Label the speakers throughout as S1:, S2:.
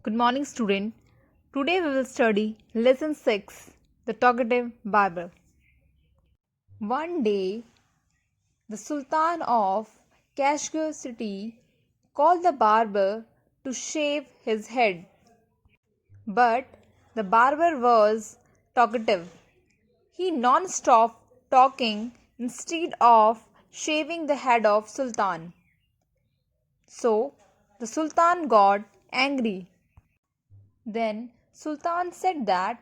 S1: Good morning, student. Today we will study lesson 6, the talkative barber. One day, the Sultan of Kashgar city called the barber to shave his head. But the barber was talkative. He non-stop talking instead of shaving the head of Sultan. So the Sultan got angry. Then Sultan said that,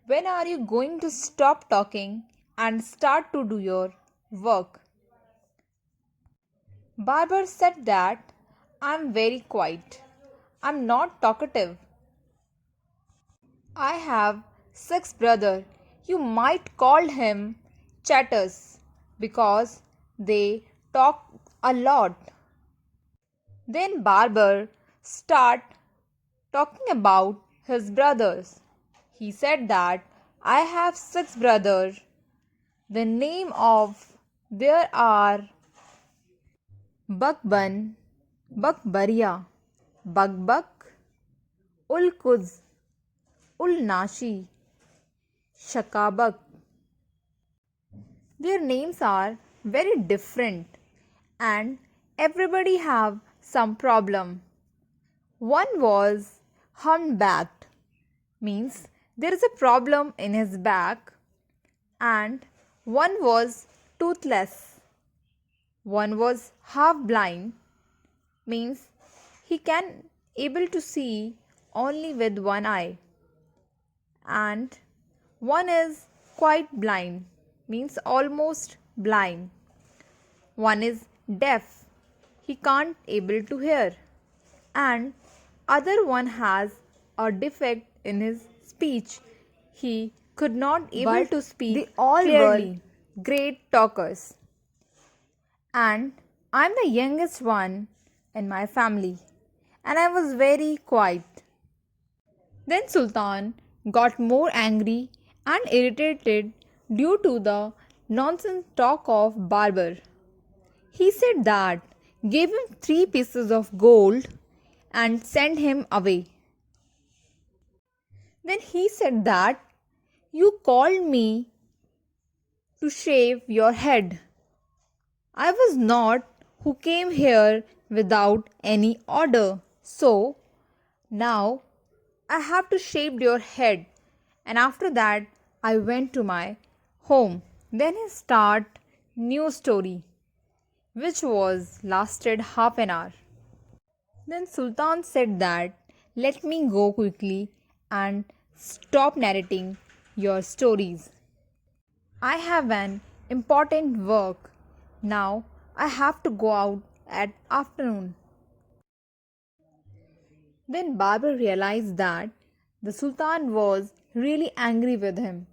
S1: when are you going to stop talking and start to do your work? Barber said that, I'm very quiet. I'm not talkative. I have 6 brothers. You might call him chatters because they talk a lot. Then Barber start talking about his brothers. He said that, I have 6 brothers. The name of there are Bakban, Bakbaria, Bakbak, Ulkuz, Ulnashi, Shakabak. Their names are very different and everybody have some problem. One was humpbacked, means there is a problem in his back, and one was toothless. One was half blind, means he can able to see only with one eye, and one is quite blind, means almost blind. One is deaf, he can't able to hear, and other one has a defect in his speech. He could not able to speak they all clearly. Were great talkers. And I'm the youngest one in my family, and I was very quiet. Then Sultan got more angry and irritated due to the nonsense talk of Barber. He said that, gave him 3 pieces of gold and sent him away. Then he said that, you called me to shave your head. I was not who came here without any order. So now I have to shave your head. And after that I went to my home. Then he start new story which was lasted half an hour. Then Sultan said that, let me go quickly and stop narrating your stories. I have an important work. Now I have to go out at afternoon. Then Barber realized that the Sultan was really angry with him,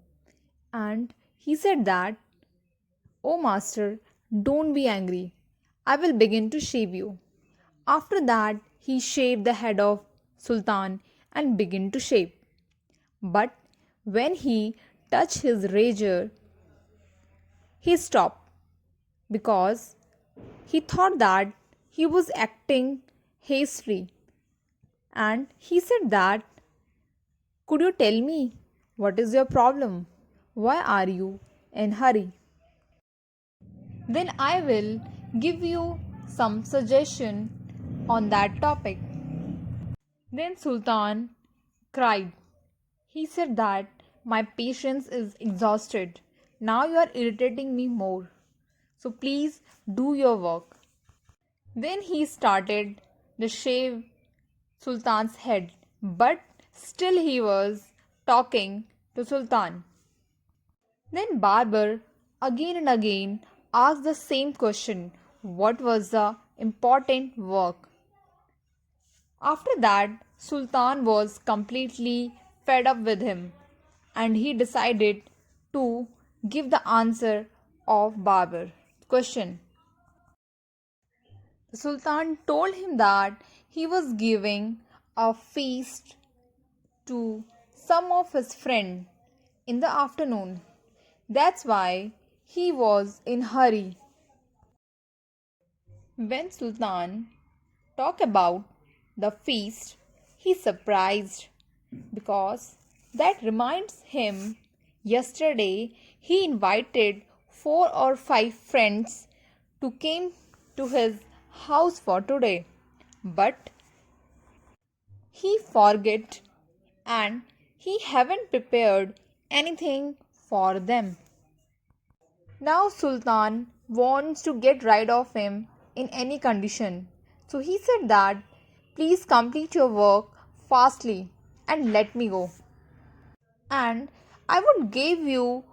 S1: and he said that, oh master, don't be angry. I will begin to shave you. After that he shaved the head of Sultan and began to shave. But when he touched his razor, he stopped because he thought that he was acting hastily, and he said that, could you tell me what is your problem? Why are you in hurry? Then I will give you some suggestion on that topic. Then Sultan cried. He said that, my patience is exhausted. Now you are irritating me more. So please do your work. Then he started to shave Sultan's head, but still he was talking to Sultan. Then Barber again and again asked the same question, what was the important work? After that, Sultan was completely fed up with him, and he decided to give the answer of Barber's question. The Sultan told him that he was giving a feast to some of his friends in the afternoon. That's why he was in hurry. When Sultan talked about the feast, He's surprised because that reminds him yesterday he invited 4 or 5 friends to came to his house for today, but he forget and he haven't prepared anything for them. Now Sultan wants to get rid of him in any condition. So he said that please complete your work fastly and let me go. And I would give you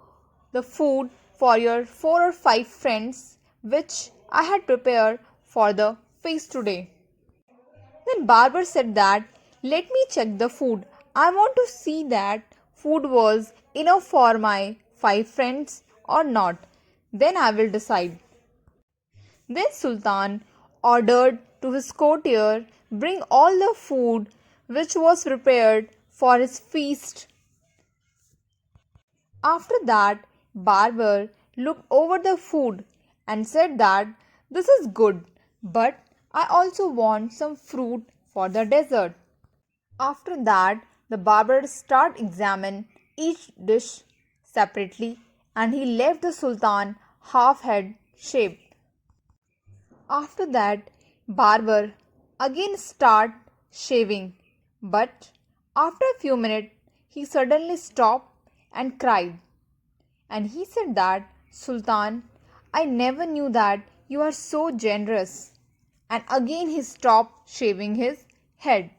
S1: the food for your 4 or 5 friends which I had prepared for the feast today. Then Barber said that let me check the food. I want to see that food was enough for my 5 friends or not. Then I will decide. Then Sultan ordered to his courtier bring all the food which was prepared for his feast. After that, Barber looked over the food and said that this is good, but I also want some fruit for the dessert. After that, the barber started examine each dish separately and he left the Sultan half head shaved. After that, barber again start shaving, but after a few minutes he suddenly stopped and cried. And he said that, Sultan, I never knew that you are so generous. And again he stopped shaving his head.